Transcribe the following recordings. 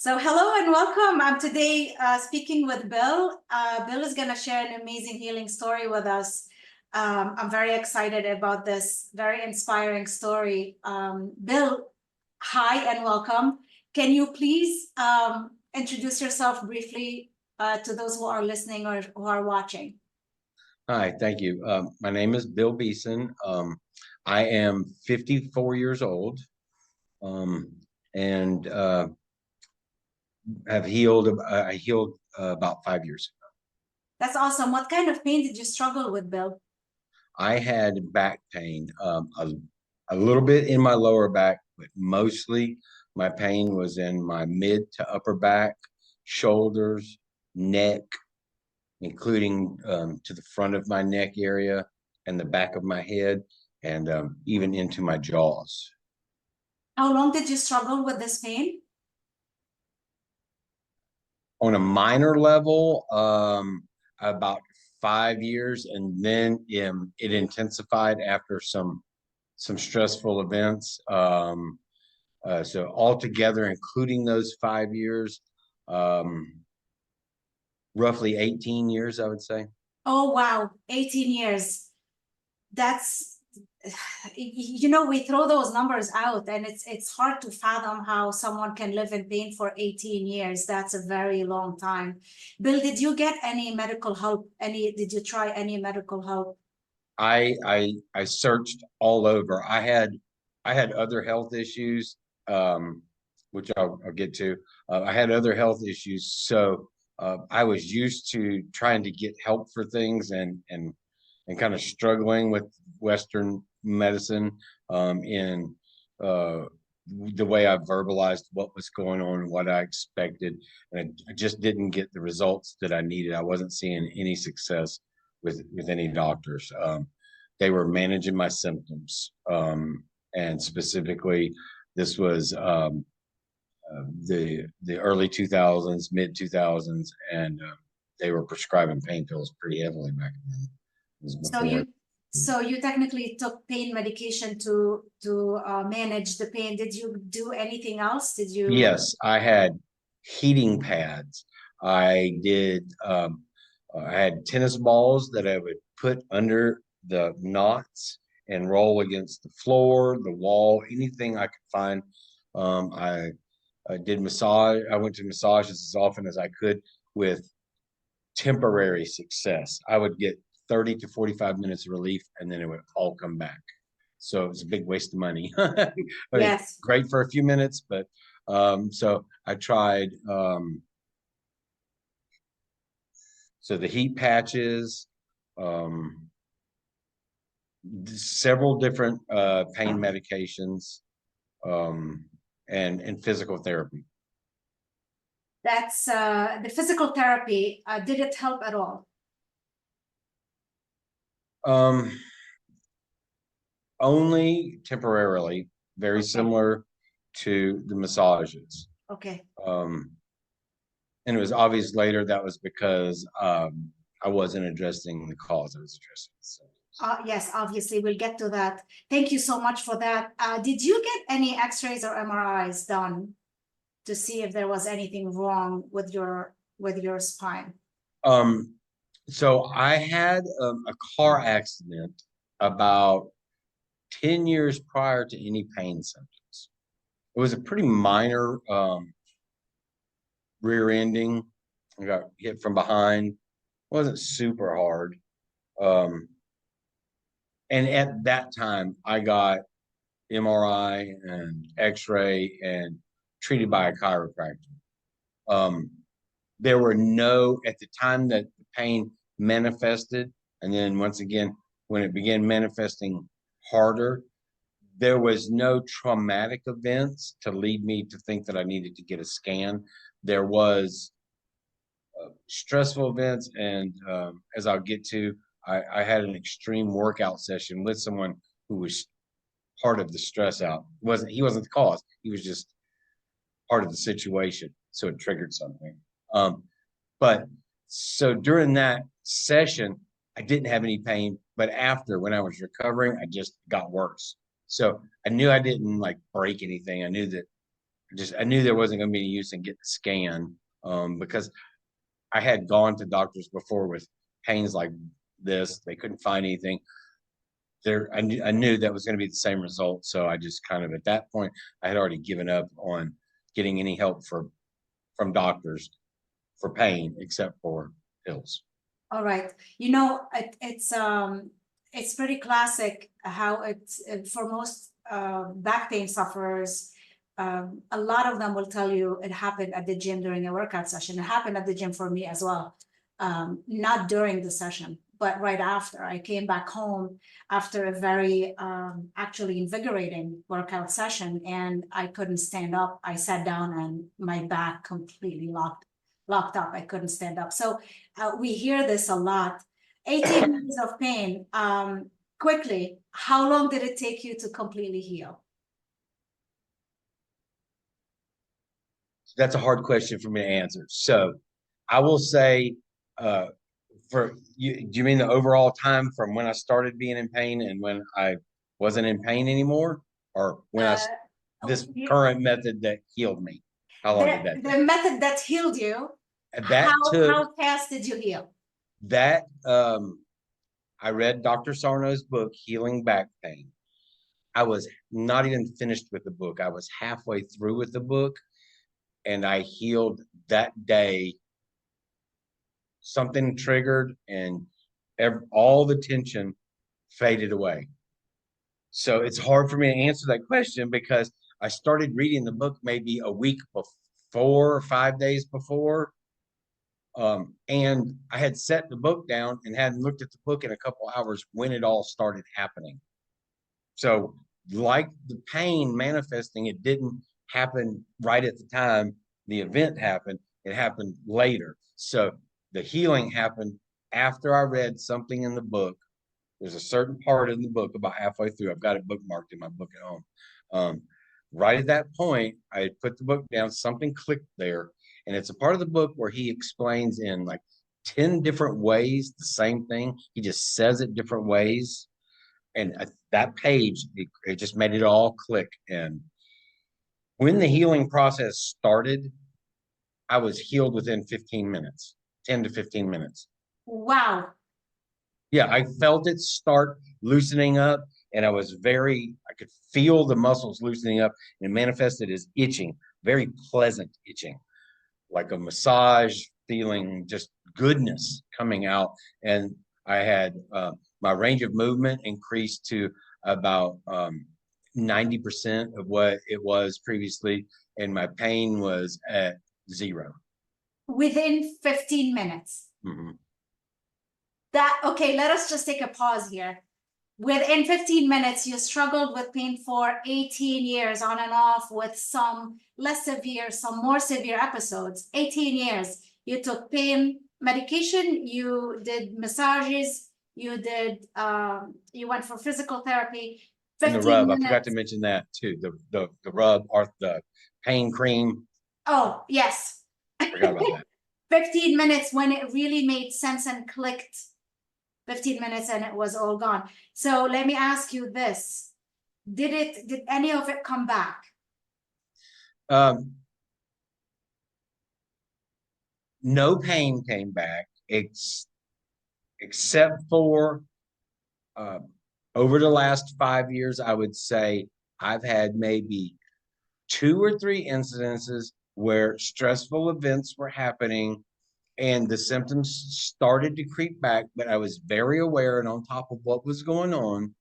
So hello and welcome. I'm today speaking with Bill. Bill is going to share an amazing healing story with us. I'm very excited about this very inspiring story. Bill, hi and welcome. Can you please introduce yourself briefly to those who are listening or who are watching? Hi, thank you. My name is Bill Beason. I am 54 years old and have healed. I healed about 5 years ago. That's awesome. What kind of pain did you struggle with, Bill? I had back pain, a little bit in my lower back, but mostly my pain was in my mid to upper back, shoulders, neck, including to the front of my neck area and the back of my head, and even into my jaws. How long did you struggle with this pain? On a minor level, about 5 years, and then it intensified after some stressful events. So altogether, including those 5 years, roughly 18 years, I would say. Oh, wow. 18 years. That's, we throw those numbers out and it's hard to fathom how someone can live in pain for 18 years. That's a very long time. Bill, did you get any medical help? Did you try any medical help? I searched all over. I had other health issues, which I'll get to. I had other health issues, so I was used to trying to get help for things and kind of struggling with Western medicine in the way I verbalized what was going on, what I expected, and I just didn't get the results that I needed. I wasn't seeing any success with any doctors. They were managing my symptoms, and specifically, this was the early 2000s, mid 2000s, and they were prescribing pain pills pretty heavily back then. So you technically took pain medication to manage the pain. Did you do anything else? Did you? Yes, I had heating pads. I did. I had tennis balls that I would put under the knots and roll against the floor, the wall, anything I could find. I did massage. I went to massages as often as I could with temporary success. I would get 30 to 45 minutes of relief, and then it would all come back. So it was a big waste of money. Yes. Great for a few minutes, but so I tried. So the heat patches, several different pain medications, and physical therapy. That's the physical therapy. Did it help at all? Only temporarily, very similar to the massages. Okay. And it was obvious later that was because I wasn't addressing the cause I was addressing. So. Yes, obviously, we'll get to that. Thank you so much for that. Did you get any x-rays or MRIs done to see if there was anything wrong with your spine? So I had a car accident about 10 years prior to any pain symptoms. It was a pretty minor rear ending. I got hit from behind. It wasn't super hard. And at that time, I got MRI and X-ray and treated by a chiropractor. There were no, at the time that the pain manifested, and then once again, when it began manifesting harder, there was no traumatic events to lead me to think that I needed to get a scan. There was stressful events, and as I'll get to, I had an extreme workout session with someone who was part of the stress out. He wasn't the cause. He was just part of the situation. So it triggered something. But so during that session, I didn't have any pain, but after, when I was recovering, I just got worse. So I knew I didn't like break anything. I knew that I knew there wasn't going to be any use in getting a scan, because I had gone to doctors before with pains like this. They couldn't find anything there. I knew that was going to be the same result. So I just kind of, at that point, I had already given up on getting any help from doctors for pain, except for pills. All right. It's pretty classic how it's for most back pain sufferers. A lot of them will tell you it happened at the gym during a workout session. It happened at the gym for me as well. Not during the session, but right after. I came back home after a very actually invigorating workout session, and I couldn't stand up. I sat down and my back completely locked up. I couldn't stand up. So we hear this a lot. 18 years of pain. Quickly, how long did it take you to completely heal? That's a hard question for me to answer. So I will say, for you, do you mean the overall time from when I started being in pain and when I wasn't in pain anymore, or when this current method that healed me? How long did that take? The method that healed you, That took, how fast did you heal? that I read Dr. Sarno's book, Healing Back Pain. I was not even finished with the book. I was halfway through with the book, and I healed that day. Something triggered, and all the tension faded away. So it's hard for me to answer that question because I started reading the book maybe a week before or 5 days before. And I had set the book down and hadn't looked at the book in a couple hours when it all started happening. So like the pain manifesting, it didn't happen right at the time the event happened. It happened later. So the healing happened after I read something in the book. There's a certain part in the book about halfway through. I've got it bookmarked in my book at home. Right at that point, I put the book down, something clicked there. And it's a part of the book where he explains in like 10 different ways the same thing. He just says it different ways. And that page, it just made it all click. And when the healing process started, I was healed within 15 minutes, 10 to 15 minutes. Wow. Yeah, I felt it start loosening up, and I could feel the muscles loosening up, and it manifested as itching, very pleasant itching, like a massage feeling, just goodness coming out. And I had my range of movement increased to about 90% of what it was previously, and my pain was at 0. Within 15 minutes. Mm-hmm. Okay, let us just take a pause here. Within 15 minutes, you struggled with pain for 18 years on and off, with some less severe, some more severe episodes. 18 years. You took pain medication, you did massages, you went for physical therapy. And the rub, minutes. I forgot to mention that too. The rub or the pain cream. Oh, yes. I forgot about that. 15 minutes when it really made sense and clicked. 15 minutes and it was all gone. So let me ask you this. Did any of it come back? No pain came back, except for over the last 5 years, I would say I've had maybe 2 or 3 incidences where stressful events were happening and the symptoms started to creep back, but I was very aware and on top of what was going on,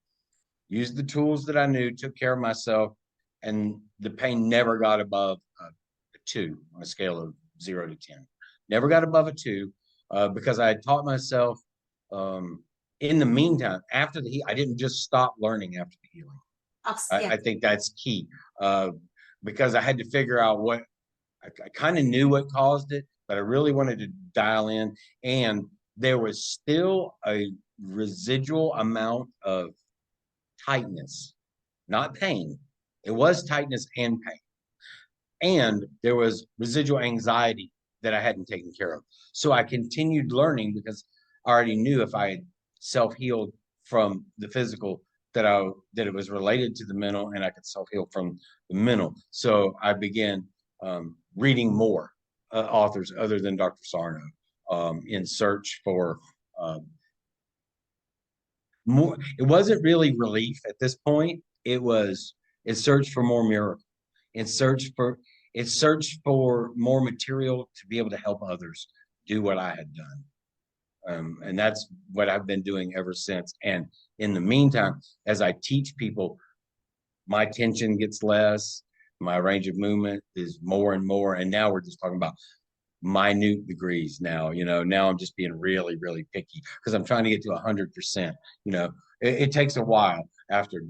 used the tools that I knew, took care of myself, and the pain never got above a 2 on a scale of 0 to 10. Never got above a 2 because I had taught myself in the meantime, after the I didn't just stop learning after the healing. I think that's key because I had to figure out what, I kind of knew what caused it, but I really wanted to dial in. And there was still a residual amount of tightness, not pain. It was tightness and pain. And there was residual anxiety that I hadn't taken care of. So I continued learning because I already knew if I had self-healed from the physical, that it was related to the mental, and I could self-heal from the mental. So I began reading more authors other than Dr. Sarno, in search for more. It wasn't really relief at this point. It searched for more miracle. It searched for more material to be able to help others do what I had done. And that's what I've been doing ever since. And in the meantime, as I teach people, my tension gets less, my range of movement is more and more. And now we're just talking about minute degrees now. Now I'm just being really, really picky because I'm trying to get to 100%. It takes a while after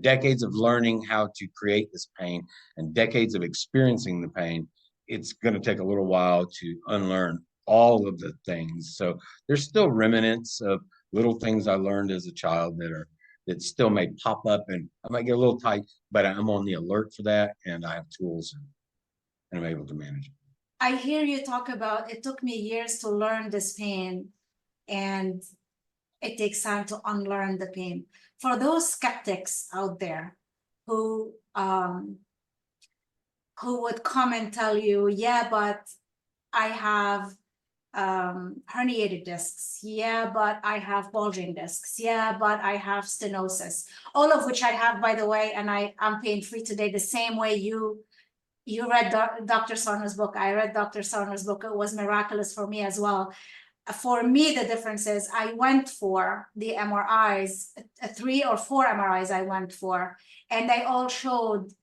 decades of learning how to create this pain and decades of experiencing the pain. It's going to take a little while to unlearn all of the things. So there's still remnants of little things I learned as a child that still may pop up, and I might get a little tight, but I'm on the alert for that, and I have tools, and I'm able to manage it. I hear you talk about it took me years to learn this pain, and it takes time to unlearn the pain. For those skeptics out there who would come and tell you, yeah, but I have herniated discs. Yeah, but I have bulging discs. Yeah, but I have stenosis. All of which I have, by the way, and I'm pain-free today the same way you read Dr. Sarno's book. I read Dr. Sarno's book. It was miraculous for me as well. For me, the difference is I went for the MRIs, 3 or 4 MRIs I went for, and they all showed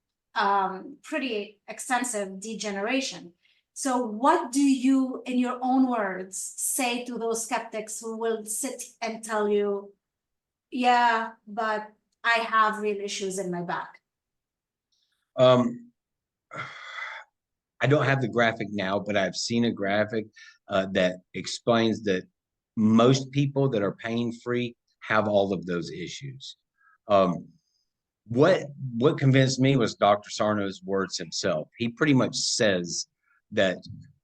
pretty extensive degeneration. So what do you, in your own words, say to those skeptics who will sit and tell you, yeah, but I have real issues in my back? I don't have the graphic now, but I've seen a graphic that explains that most people that are pain-free have all of those issues. What convinced me was Dr. Sarno's words himself. He pretty much says that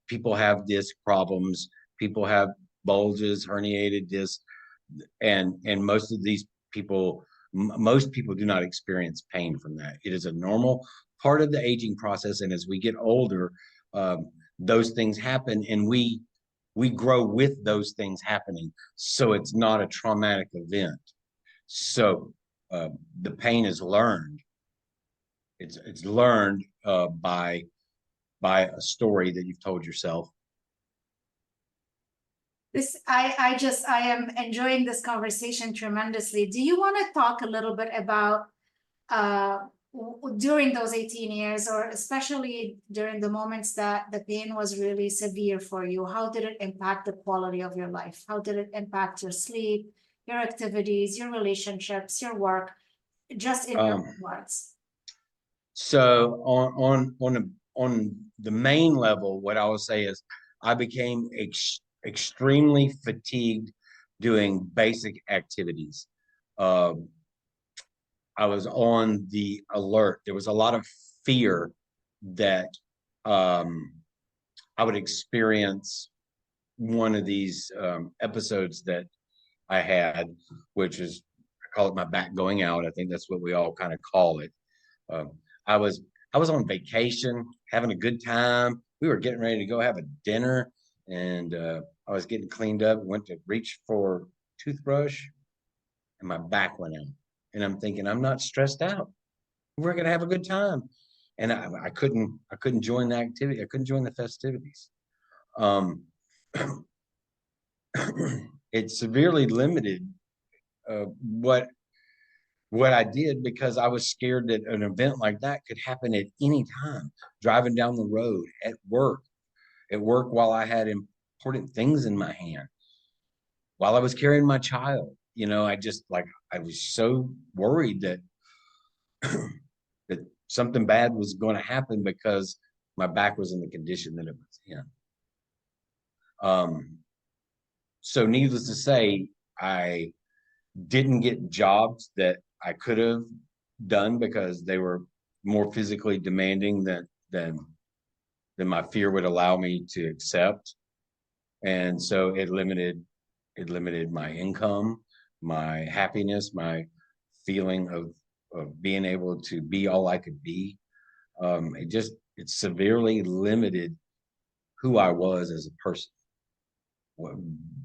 people have disc problems, people have bulges, herniated discs, and most of these people, most people do not experience pain from that. It is a normal part of the aging process, and as we get older, those things happen, and we grow with those things happening. So it's not a traumatic event. So the pain is learned. It's learned by a story that you've told yourself. I am enjoying this conversation tremendously. Do you want to talk a little bit about during those 18 years, or especially during the moments that the pain was really severe for you? How did it impact the quality of your life? How did it impact your sleep, your activities, your relationships, your work, just in your words? So on the main level, what I will say is I became extremely fatigued doing basic activities. I was on the alert. There was a lot of fear that I would experience one of these episodes that I had, which is, I call it my back going out. I think that's what we all kind of call it. I was on vacation, having a good time. We were getting ready to go have a dinner, and I was getting cleaned up, went to reach for a toothbrush, and my back went out. And I'm thinking, I'm not stressed out. We're gonna have a good time. And I couldn't join the activity. I couldn't join the festivities. It severely limited what I did, because I was scared that an event like that could happen at any time. Driving down the road, at work while I had important things in my hand, while I was carrying my child. I was so worried that that something bad was going to happen because my back was in the condition that it was in. So needless to say, I didn't get jobs that I could have done because they were more physically demanding than my fear would allow me to accept. And so it limited my income, my happiness, my feeling of being able to be all I could be. It severely limited who I was as a person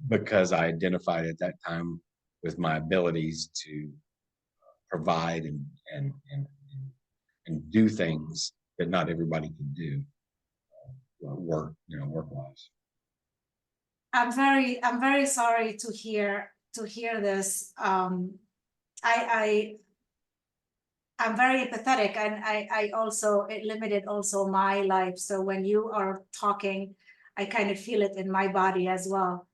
because I identified at that time with my abilities to provide and do things that not everybody can do, work wise. I'm very sorry to hear this. I'm very empathetic, and I also, it limited also my life. So when you are talking, I kind of feel it in my body as well.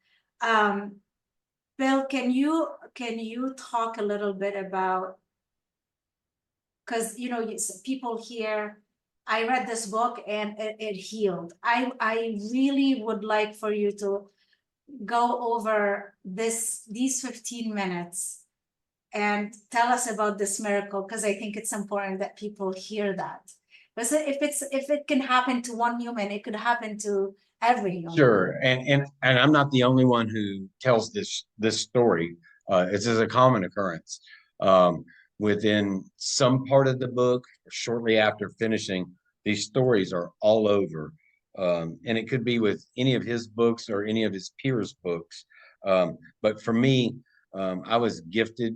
Bill, can you talk a little bit about, because people here, I read this book and it healed. I really would like for you to go over these 15 minutes and tell us about this miracle, because I think it's important that people hear that. Because if it can happen to one human, it could happen to every human. Sure, and I'm not the only one who tells this story. This is a common occurrence. Within some part of the book, shortly after finishing, these stories are all over. And it could be with any of his books or any of his peers' books. But for me, I was gifted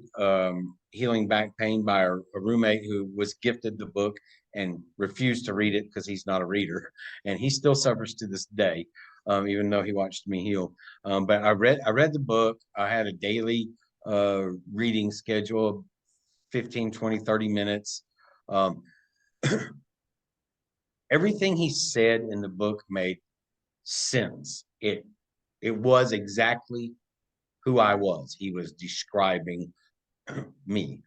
healing back pain by a roommate who was gifted the book and refused to read it because he's not a reader, and he still suffers to this day, even though he watched me heal. But I read the book. I had a daily reading schedule, 15, 20, 30 minutes. Everything he said in the book made sense. It was exactly who I was. He was describing me.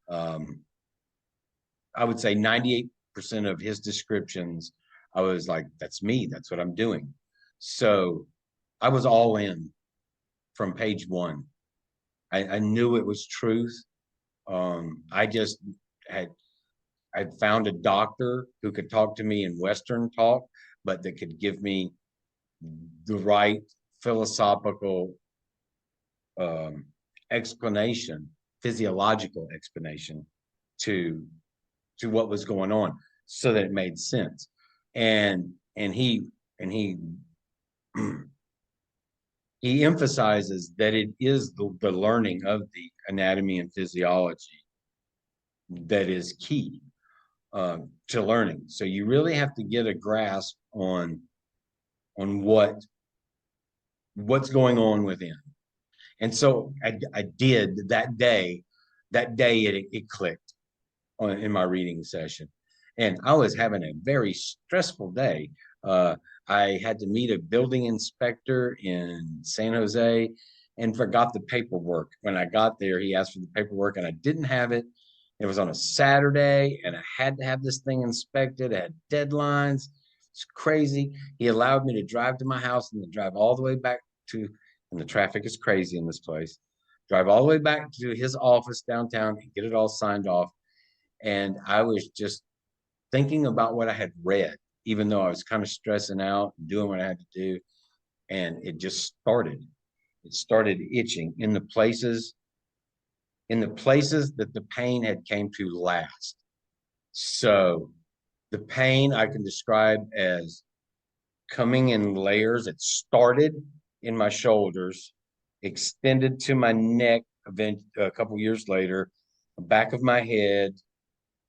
I would say 98% of his descriptions, I was like, that's me. That's what I'm doing. So I was all in from page one. I knew it was truth. I just I'd found a doctor who could talk to me in Western talk, but that could give me the right philosophical explanation, physiological explanation to what was going on, so that it made sense. And he he emphasizes that it is the learning of the anatomy and physiology that is key to learning. So you really have to get a grasp on what's going on within. And so I did that day. That day it clicked in my reading session, and I was having a very stressful day. I had to meet a building inspector in San Jose and forgot the paperwork. When I got there, he asked for the paperwork and I didn't have it. It was on a Saturday and I had to have this thing inspected. I had deadlines. It's crazy. He allowed me to drive to my house and then drive all the way back to, and the traffic is crazy in this place, drive all the way back to his office downtown and get it all signed off. And I was just thinking about what I had read, even though I was kind of stressing out and doing what I had to do. And it just started. It started itching in the places that the pain had came to last. So the pain I can describe as coming in layers. It started in my shoulders, extended to my neck a couple years later, the back of my head,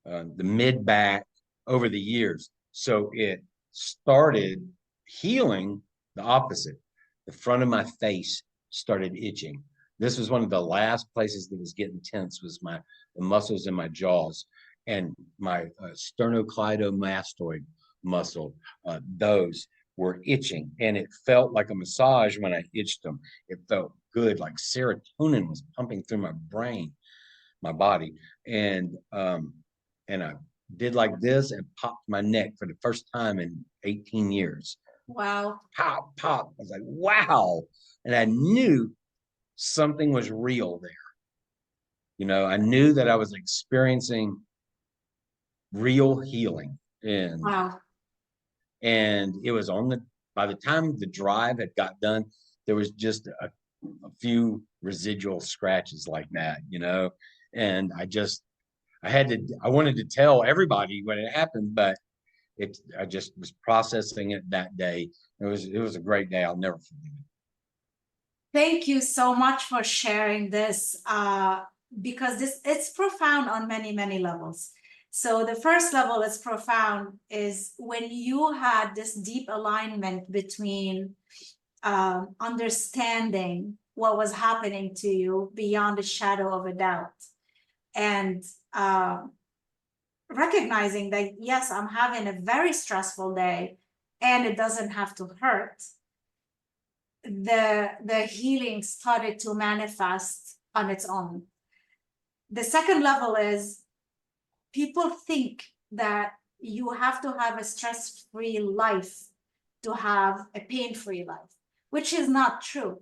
the mid back, over the years. So it started healing the opposite. The front of my face started itching. This was one of the last places that was getting tense, was the muscles in my jaws and my sternocleidomastoid muscle. Those were itching, and it felt like a massage when I itched them. It felt good, like serotonin was pumping through my brain, my body. And I did like this and popped my neck for the first time in 18 years. Wow. Pop, pop. I was like, wow. And I knew something was real there. I knew that I was experiencing real healing. And Wow. And it was by the time the drive had got done, there was just a few residual scratches like that, And I wanted to tell everybody when it happened, but I just was processing it that day. It was a great day. I'll never forget it. Thank you so much for sharing this, because it's profound on many, many levels. So the first level is profound is when you had this deep alignment between understanding what was happening to you beyond a shadow of a doubt, and recognizing that, yes, I'm having a very stressful day and it doesn't have to hurt. The healing started to manifest on its own. The second level is people think that you have to have a stress-free life to have a pain-free life, which is not true.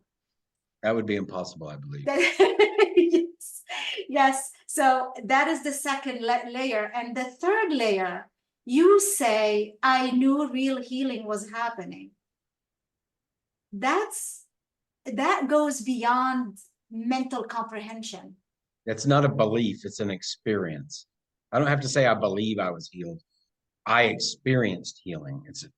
That would be impossible, I believe. Yes. Yes. So that is the second layer. And the third layer, you say, I knew real healing was happening. That goes beyond mental comprehension. It's not a belief, it's an experience. I don't have to say I believe I was healed. I experienced healing. It's two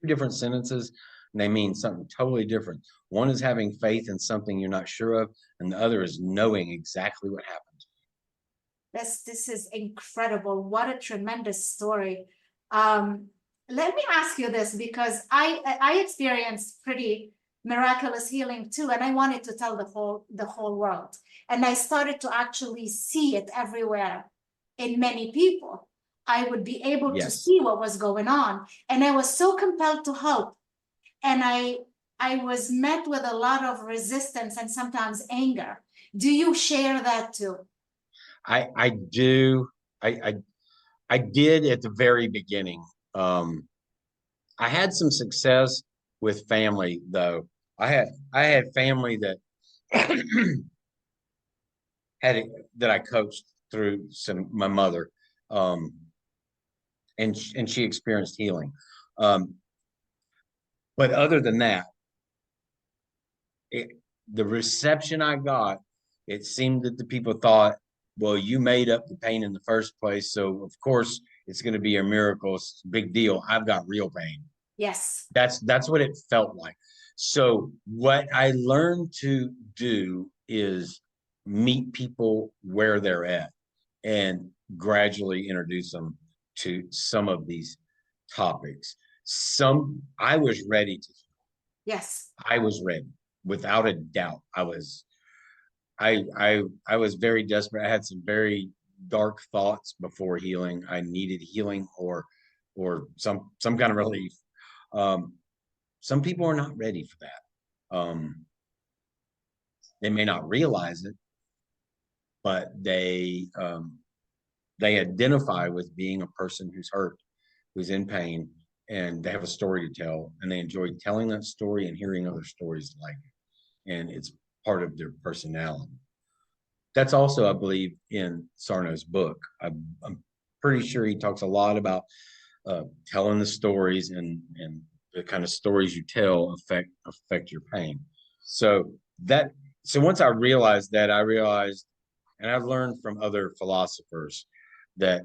different sentences, and they mean something totally different. One is having faith in something you're not sure of, and the other is knowing exactly what happened. This is incredible. What a tremendous story. Let me ask you this, because I experienced pretty miraculous healing too, and I wanted to tell the whole world. And I started to actually see it everywhere in many people. I would be able to Yes. see what was going on, and I was so compelled to help. And I was met with a lot of resistance and sometimes anger. Do you share that too? I do. I did at the very beginning. I had some success with family though. I had family that that I coached through my mother, and she experienced healing. But other than that, the reception I got, it seemed that the people thought, well, you made up the pain in the first place, so of course it's going to be a miracle. It's a big deal. I've got real pain. Yes. That's what it felt like. So what I learned to do is meet people where they're at and gradually introduce them to some of these topics. I was ready to. Yes. I was ready without a doubt. I was very desperate. I had some very dark thoughts before healing. I needed healing or some kind of relief. Some people are not ready for that. They may not realize it, but they identify with being a person who's hurt, who's in pain, and they have a story to tell, and they enjoy telling that story and hearing other stories like it. And it's part of their personality. That's also, I believe, in Sarno's book. I'm pretty sure he talks a lot about telling the stories, and the kind of stories you tell affect your pain. So once I realized that, and I've learned from other philosophers that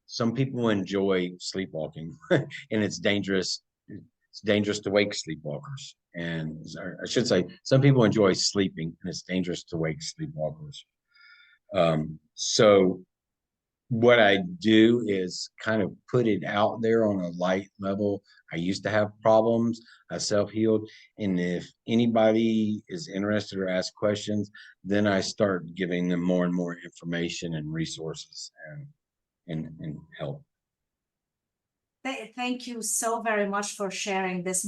some people enjoy sleepwalking, and it's dangerous. It's dangerous to wake sleepwalkers. And I should say, some people enjoy sleeping, and it's dangerous to wake sleepwalkers. So what I do is kind of put it out there on a light level. I used to have problems. I self-healed. And if anybody is interested or asks questions, then I start giving them more and more information and resources and help. Thank you so very much for sharing this.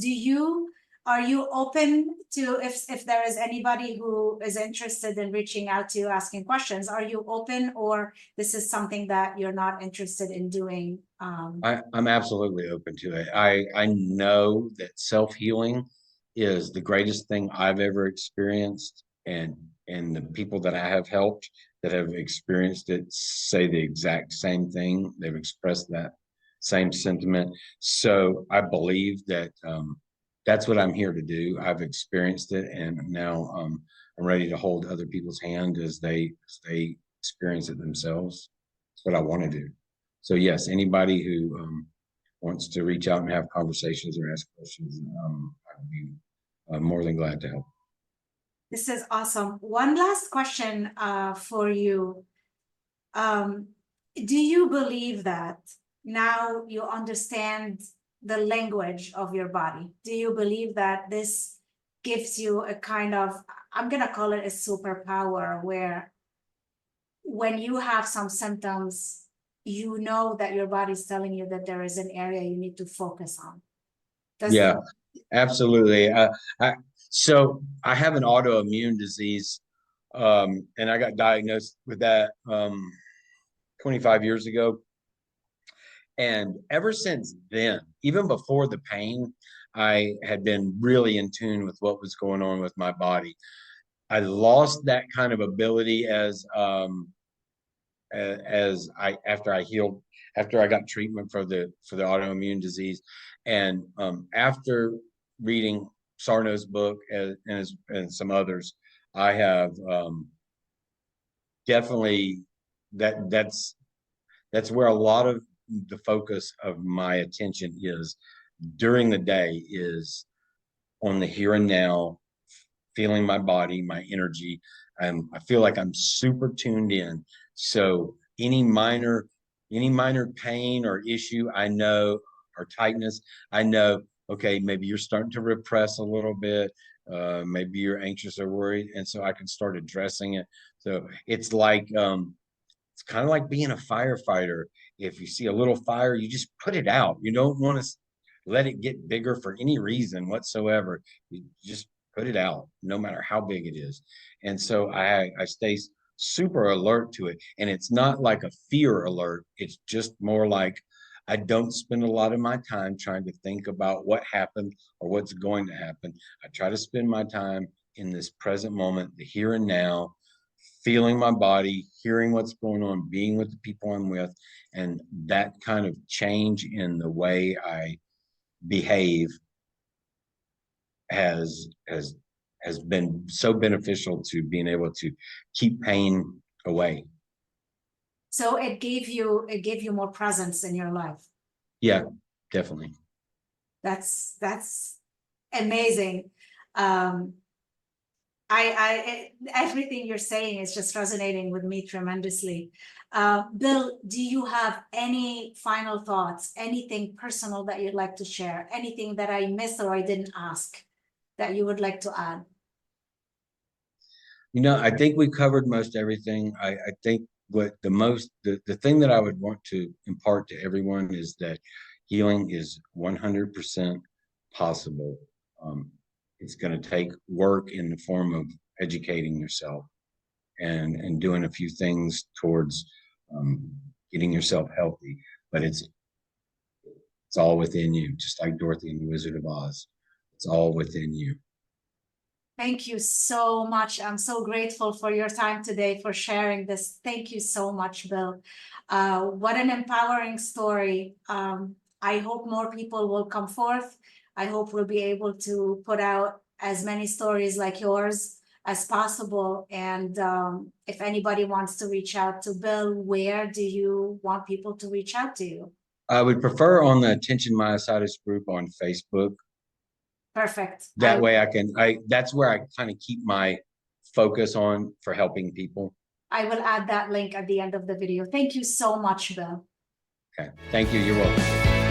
Are you open to, if there is anybody who is interested in reaching out to you, asking questions, are you open, or this is something that you're not interested in doing? I'm absolutely open to it. I know that self-healing is the greatest thing I've ever experienced, and the people that I have helped that have experienced it say the exact same thing. They've expressed that same sentiment. So I believe that that's what I'm here to do. I've experienced it, and now I'm ready to hold other people's hand as they experience it themselves. That's what I want to do. So yes, anybody who wants to reach out and have conversations or ask questions, I'd be more than glad to help. This is awesome. One last question for you. Do you believe that now you understand the language of your body? Do you believe that this gives you a kind of, I'm going to call it a superpower, where when you have some symptoms, you know that your body's telling you that there is an area you need to focus on? Yeah, absolutely. So I have an autoimmune disease, and I got diagnosed with that 25 years ago. And ever since then, even before the pain, I had been really in tune with what was going on with my body. I lost that kind of ability as after I healed, after I got treatment for the autoimmune disease, and after reading Sarno's book and some others, I have definitely that's where a lot of the focus of my attention is during the day, is on the here and now, feeling my body, my energy. I feel like I'm super tuned in. So any minor pain or issue, I know, or tightness, I know, okay, maybe you're starting to repress a little bit. Maybe you're anxious or worried. And so I can start addressing it. So it's like, it's kind of like being a firefighter. If you see a little fire, you just put it out. You don't want to let it get bigger for any reason whatsoever. You just put it out, no matter how big it is. And so I stay super alert to it. And it's not like a fear alert. It's just more like I don't spend a lot of my time trying to think about what happened or what's going to happen. I try to spend my time in this present moment, the here and now, feeling my body, hearing what's going on, being with the people I'm with. And that kind of change in the way I behave has been so beneficial to being able to keep pain away. So it gave you more presence in your life. Yeah, definitely. That's amazing. Everything you're saying is just resonating with me tremendously. Bill, do you have any final thoughts, anything personal that you'd like to share, anything that I missed or I didn't ask that you would like to add? You know, I think we covered most everything. I think what the thing that I would want to impart to everyone is that healing is 100% possible. It's going to take work in the form of educating yourself and doing a few things towards getting yourself healthy, but it's all within you, just like Dorothy and the Wizard of Oz. It's all within you. Thank you so much. I'm so grateful for your time today, for sharing this. Thank you so much, Bill. What an empowering story. I hope more people will come forth. I hope we'll be able to put out as many stories like yours as possible. And if anybody wants to reach out to Bill, where do you want people to reach out to you? I would prefer on the Attention Myositis group on Facebook. Perfect. That way that's where I kind of keep my focus on for helping people. I will add that link at the end of the video. Thank you so much, Bill. Okay. Thank you. You're welcome.